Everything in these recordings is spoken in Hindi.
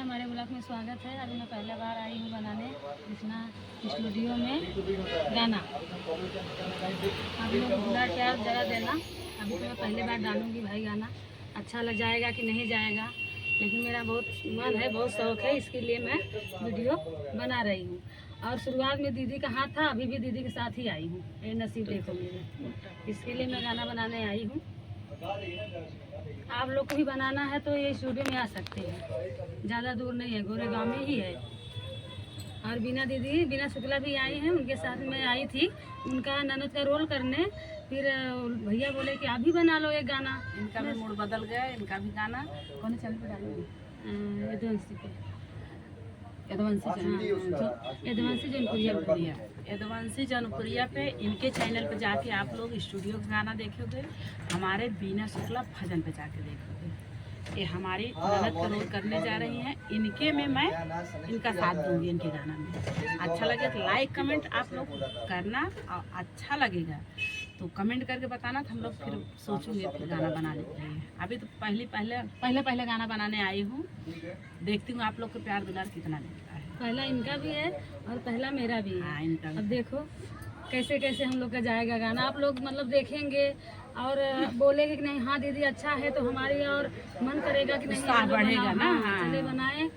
हमारे ब्लॉग में स्वागत है। अभी मैं पहले बार आई हूँ बनाने कृष्णा स्टूडियो में गाना। आप लोग पूरा प्यार जरा देना। अभी तो मैं पहले बार डालूँगी भाई गाना, अच्छा लग जाएगा कि नहीं जाएगा, लेकिन मेरा बहुत मन है, बहुत शौक़ है, इसके लिए मैं वीडियो बना रही हूँ। और शुरुआत में दीदी का हाथ था, अभी भी दीदी के साथ ही आई हूँ। ये नसीब देखो मेरे, इसके लिए मैं गाना बनाने आई हूँ। आप लोग को भी बनाना है तो ये स्टूडियो में आ सकते हैं, ज़्यादा दूर नहीं है, गोरेगांव में ही है। और बीना दीदी, बीना शुक्ला भी आई हैं, उनके साथ मैं आई थी उनका ननद का रोल करने। फिर भैया बोले कि आप भी बना लो एक गाना। इनका भी मूड बदल गया, इनका भी गाना कौन चैनल पे डालेंगे? यदुवंशी पे, यदुवंशी जनपुरिया पे इनके चैनल पे जाके आप लोग स्टूडियो का गाना देखोगे, हमारे बीना शुक्ला भजन पे जाके देखोगे। ये हमारी ननद का रोल करने जा रही हैं, इनके में मैं इनका साथ दूंगी। इनके गाना में अच्छा लगे तो लाइक कमेंट आप लोग करना, और अच्छा लगेगा तो कमेंट करके बताना, तो हम लोग फिर सोचेंगे फिर गाना बनाने के लिए। अभी तो पहले गाना बनाने आई हूँ, देखती हूँ आप लोग को प्यार दुलार कितना मिलता है। पहला इनका भी है और पहला मेरा भी है। हाँ, इनका अब देखो कैसे कैसे हम लोग का जाएगा गाना। आप लोग मतलब देखेंगे और बोलेंगे कि नहीं हाँ दीदी अच्छा है, तो हमारी और मन करेगा कि नहीं उत्साह बढ़ेगा ना। हाँ, चले बनाए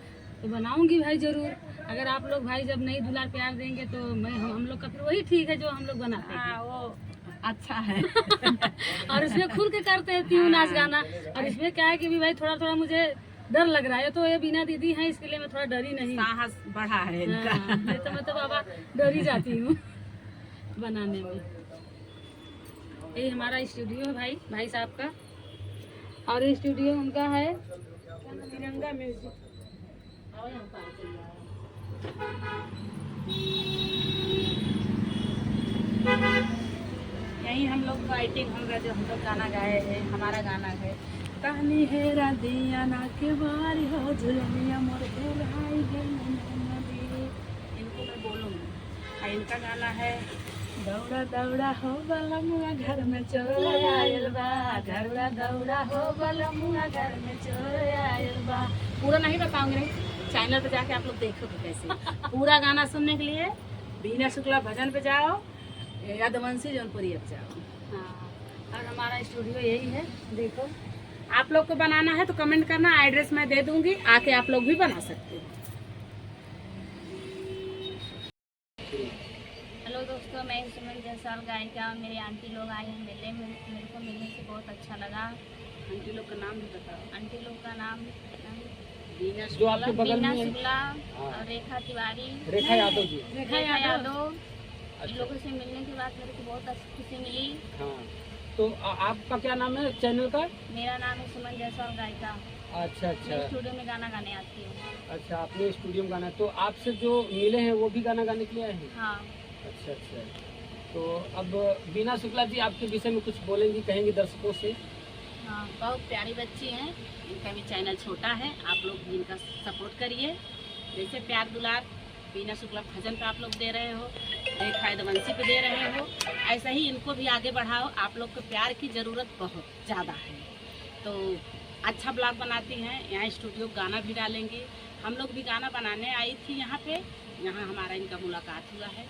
तो बनाऊंगी भाई ज़रूर। अगर आप लोग भाई जब नहीं दुलार प्यार देंगे तो मैं हम लोग का फिर वही ठीक है जो हम लोग बनाते हैं। हाँ, वो अच्छा है। और इसमें खुल के करते हैं ट्यून नाच गाना। और इसमें क्या है कि भी भाई थोड़ा थोड़ा मुझे डर लग रहा है, तो ये बीना दीदी है इसके लिए मैं थोड़ा डरी नहीं, साहस बढ़ा है इनका। नहीं तो मैं तो बाबा डरी जाती हूँ बनाने में। ये हमारा स्टूडियो है भाई साहब का, और ये स्टूडियो उनका है तिरंगा म्यूजिक। यही हम लोग फाइटिंग होगा, जो हम लोग गाना गाए हैं, हमारा गाना है कहानी है राधिया ना के बारी हो झुलमिया मोर भाई इनको मैं बोलूँगी। और इनका गाना है दौड़ा दौड़ा हो बलमुआ घर में चोर आयल बा, दौड़ा दौड़ा हो बलमुआ घर में चोर आयल बा। पूरा नहीं बताऊंगी, चैनल पे जाके आप लोग देखोगे कैसे। पूरा गाना सुनने के लिए बीना शुक्ला भजन पे जाओ, यदुवंशी जौनपुरिया पे जाओ। हाँ, और हमारा स्टूडियो यही है। देखो आप लोग को बनाना है तो कमेंट करना, एड्रेस मैं दे दूंगी, आके आप लोग भी बना सकते हो। हेलो दोस्तों, मैं सुमन जायसवाल गायिका। मेरी आंटी लोग आए हैं मेले में, मेरे को मिलने से बहुत अच्छा लगा। आंटी लोग का नाम भी बताओ। आंटी लोग का नाम बीना जो आपके बगल बीना में है। शुक्ला हाँ। और रेखा तिवारी, रेखा यादव जी। रेखा यादव। इन अच्छा। लोगों से मिलने के बाद मेरे को बहुत अच्छी खुशी मिली। हाँ, तो आपका क्या नाम है चैनल का? मेरा नाम है सुमन जायसवाल गायिका। अच्छा अच्छा मैं स्टूडियो में गाना गाने आती हूँ। अच्छा, आपने स्टूडियो में गाना, तो आपसे जो मिले हैं वो भी गाना गाने के लिए आए हैं? हाँ, अच्छा अच्छा। तो अब बीना शुक्ला जी आपके विषय में कुछ बोलेंगी, कहेंगी दर्शकों से? हाँ, बहुत प्यारी बच्ची हैं, इनका भी चैनल छोटा है, आप लोग भी इनका सपोर्ट करिए। जैसे प्यार दुलार बीना शुक्ला भजन पे आप लोग दे रहे हो, रेखा यदुवंशी पे दे रहे हो, ऐसा ही इनको भी आगे बढ़ाओ। आप लोग को प्यार की ज़रूरत बहुत ज़्यादा है। तो अच्छा ब्लॉग बनाती हैं, यहाँ स्टूडियो गाना भी डालेंगी। हम लोग भी गाना बनाने आई थी यहाँ पे, यहाँ हमारा इनका मुलाकात हुआ है।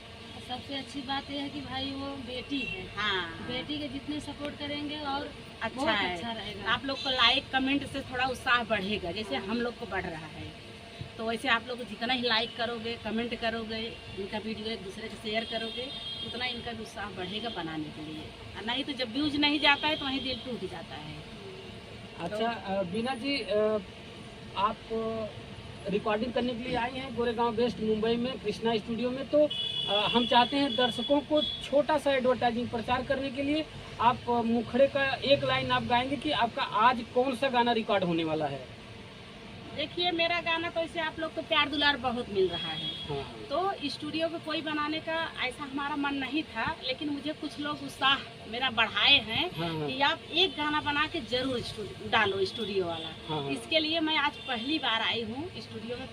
सबसे अच्छी बात यह है कि भाई वो बेटी है। हाँ, बेटी के जितने सपोर्ट करेंगे और अच्छा है। अच्छा रहेगा। आप लोग को लाइक कमेंट से थोड़ा उत्साह बढ़ेगा, जैसे हम लोग को बढ़ रहा है। तो वैसे आप लोग जितना ही लाइक करोगे, कमेंट करोगे, इनका वीडियो एक दूसरे को शेयर करोगे, उतना इनका भी उत्साह बढ़ेगा बनाने के लिए। और नहीं तो जब व्यूज नहीं जाता है तो वहीं दिल टूट जाता है। अच्छा बीना जी, आप रिकॉर्डिंग करने के लिए आई हैं गोरेगांव वेस्ट मुंबई में कृष्णा स्टूडियो में, तो हम चाहते हैं दर्शकों को छोटा सा एडवर्टाइजिंग प्रचार करने के लिए आप मुखड़े का एक लाइन आप गाएंगे कि आपका आज कौन सा गाना रिकॉर्ड होने वाला है? देखिए, मेरा गाना तो इसे आप लोग को प्यार दुलार बहुत मिल रहा है। हाँ। तो स्टूडियो को कोई बनाने का ऐसा हमारा मन नहीं था, लेकिन मुझे कुछ लोग उत्साह मेरा बढ़ाए हैं। हाँ। कि आप एक गाना बना के जरूर डालो स्टूडियो वाला। हाँ। इसके लिए मैं आज पहली बार आई हूँ स्टूडियो में,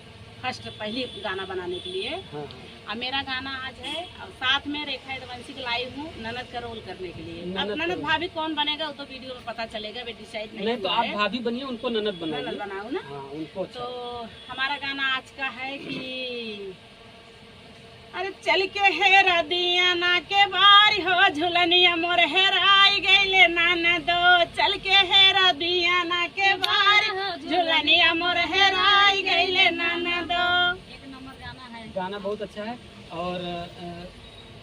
फर्स्ट पहली गाना बनाने के लिए। हाँ अब मेरा गाना आज है और साथ में रेखा यदुवंशी के लाइव हूँ ननद का रोल करने के लिए। अब ननद भाभी कौन बनेगा वो तो वीडियो में पता चलेगा, वे डिसाइड नहीं तो हुआ आप है। भाभी बनिए, उनको ननद बनाइए। ननद बनाऊँ ना। हाँ उनको अच्छा। तो हमारा गाना आज का है कि अरे चल के हेरा दिया ना के बारी हो झुलनिया मोर हेराई गईले नाना दो, चल के हेरा दिया ना के बारी झुलनिया मोर हेराई गईले नाना दो। एक नंबर गाना है। गाना बहुत अच्छा है। और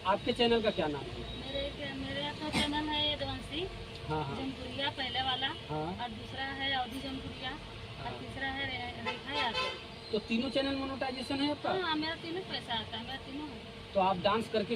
आपके चैनल का क्या नाम है? मेरे तो चैनल है यदुवंशी हाँ हाँ जमपुरिया पहले वाला, हाँ। और दूसरा है अवधि जमपुरिया, और तीसरा है रेखा यादव। तो तीनों चैनल मोनेटाइजेशन है आपका? हाँ मेरा तीनों पैसा आता है, मेरा तीनों है। तो आप डांस करके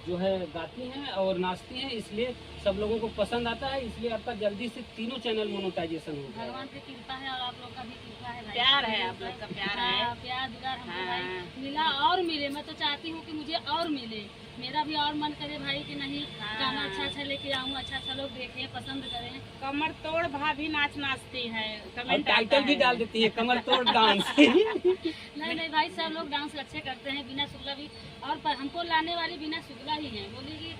जो है गाती हैं और नाचती हैं, इसलिए सब लोगों को पसंद आता है, इसलिए आपका जल्दी से तीनों चैनल मोनेटाइजेशन हो गया। भगवान की कृपा है और आप लोग का भी कृपा है भाई। प्यार है, आप लोग का प्यार है। हाँ, प्यार दुलार हमको हाँ। भाई मिला और मिले। मैं तो चाहती हूँ कि मुझे और मिले, मेरा भी और मन करे भाई कि नहीं हाँ। गाना अच्छा अच्छा लेके आऊँ, अच्छा अच्छा लोग देखें पसंद करें। कमर तोड़ भाभी नाच नाचती है, और कमेंट टाइटल भी डाल देती है कमर तोड़ डांस। नहीं भाई सब लोग डांस अच्छे करते हैं। बीना शुक्ला भी और हमको लाने वाली बीना शुक्ला ही है। बोली कि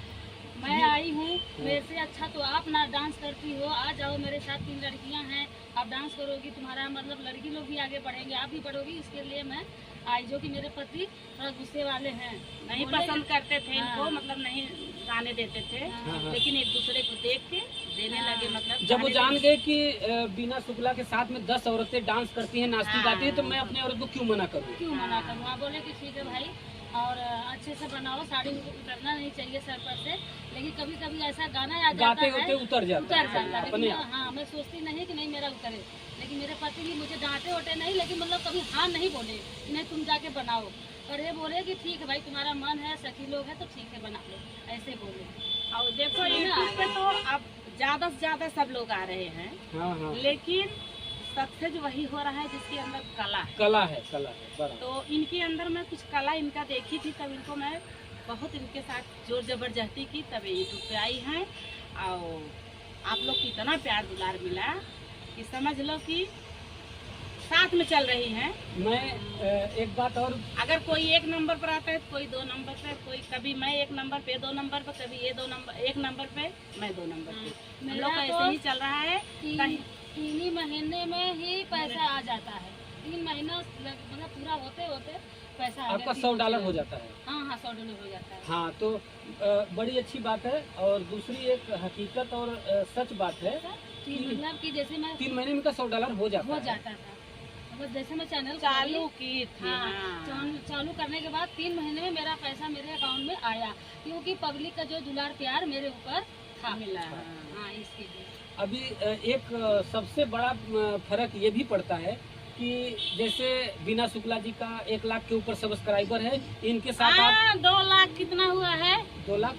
मैं आई हूँ, मेरे से अच्छा तो आप ना डांस करती हो, आ जाओ मेरे साथ 3 लड़कियाँ हैं, आप डांस करोगी, तुम्हारा मतलब लड़की लोग भी आगे बढ़ेंगे, आप भी बढ़ोगी, इसके लिए मैं आई। जो कि मेरे पति थोड़ा गुस्से वाले हैं, नहीं बोले पसंद करते थे इनको, हाँ। मतलब नहीं गाने देते थे, हाँ। लेकिन एक दूसरे को देख के देने लगे। मतलब जब वो गाने जान गए कि बीना शुक्ला के साथ में 10 औरतें डांस करती हैं, नाचती हाँ। गाती हैं, तो मैं अपने औरत को क्यों मना करूँ? क्यों मना करूँ। हाँ बोले कि ठीक है भाई, और अच्छे से बनाओ, साड़ी उतरना नहीं चाहिए सर पर से, लेकिन कभी कभी ऐसा गाना आ जाता गाते है होते उतर जाता है लेकिन अपने आप। हाँ मैं सोचती नहीं कि नहीं मेरा उतरे, लेकिन मेरे पति भी मुझे डांटे वोटे नहीं, लेकिन मतलब कभी हाँ नहीं बोले कि नहीं तुम जाके बनाओ, और ये बोले कि ठीक है भाई तुम्हारा मन है, सखी लोग है तो ठीक है बना लो, ऐसे बोले। और देखो यूट्यूब पे तो अब ज्यादा से ज्यादा सब लोग आ रहे हैं, हाँ हाँ लेकिन सक्सेस वही हो रहा है जिसके अंदर कला है। कला है बराबर। तो इनके अंदर मैं कुछ कला इनका देखी थी, तब इनको मैं बहुत इनके साथ जोर जबरदस्ती की, तब यूट्यूब पे आई हैं। और आप लोग को इतना प्यार दुलार मिला कि समझ लो कि साथ में चल रही हैं। मैं एक बात और, अगर कोई 1 नंबर पर आता है तो कोई 2 नंबर पे, कोई कभी मैं 1 नंबर पे 2 नंबर पे, कभी ये 1 नंबर पे मैं 2 नंबर पे। हम मेरा लोग का तो ऐसे ही चल रहा है। कहीं 3 ही महीने में ही पैसा आ जाता है, 3 महीना मतलब पूरा होते होते पैसा आ आपका जाता है। $100 हो जाता है। हाँ हाँ $100 हो जाता है। हाँ तो बड़ी अच्छी बात है। और दूसरी एक हकीकत और सच बात है, 3 मतलब कि जैसे मैं 3 महीने में का $100 हो जाता हो है। जाता था, मतलब जैसे मैं चैनल चालू की थी। हाँ, हाँ। चालू करने के बाद 3 महीने में मेरा पैसा मेरे अकाउंट में आया, क्योंकि पब्लिक का जो दुलार प्यार मेरे ऊपर था मिला। हाँ इसके लिए। अभी एक सबसे बड़ा फर्क ये भी पड़ता है कि जैसे बीना शुक्ला जी का 1 लाख के ऊपर सब्सक्राइबर है, इनके साथ आप हाँ, 2 लाख कितना हुआ है? 2 लाख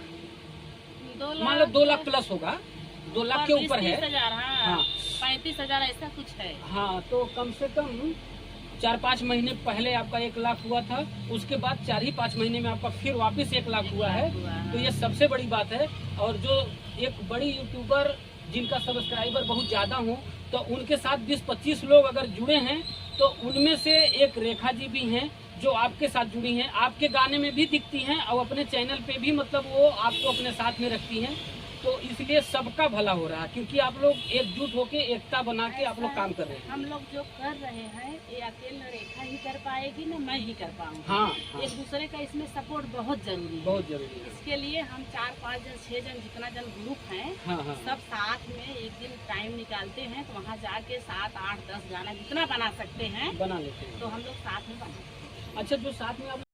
2 मान लो 2 लाख प्लस होगा, 2 लाख के ऊपर है। 30,000। हाँ, हाँ। 35,000 ऐसा कुछ है। हाँ तो कम से कम 4-5 महीने पहले आपका 1 लाख हुआ था, उसके बाद 4 ही 5 महीने में आपका फिर वापस 1 लाख हुआ है। तो ये सबसे बड़ी बात है। और जो एक बड़ी यूट्यूबर जिनका सब्सक्राइबर बहुत ज़्यादा हो, तो उनके साथ 20-25 लोग अगर जुड़े हैं, तो उनमें से एक रेखा जी भी हैं जो आपके साथ जुड़ी हैं, आपके गाने में भी दिखती हैं और अपने चैनल पे भी मतलब वो आपको अपने साथ में रखती हैं। तो इसलिए सबका भला हो रहा है, क्योंकि आप लोग एकजुट होके एकता बना के आप लोग काम कर रहे हैं। हम लोग जो कर रहे हैं ये अकेले रेखा ही कर पाएगी ना मैं ही कर पाऊंगी। हाँ, हाँ। एक दूसरे का इसमें सपोर्ट बहुत जरूरी है। बहुत जरूरी है। इसके लिए हम 4-5 जन 6 जन जितना जन ग्रुप हैं, हाँ हाँ सब साथ में एक दिन टाइम निकालते हैं, तो वहाँ जाके 7, 8, 10 गाना जितना बना सकते हैं बना लेते हैं। तो हम लोग साथ में बनाते हैं। अच्छा, जो साथ में आप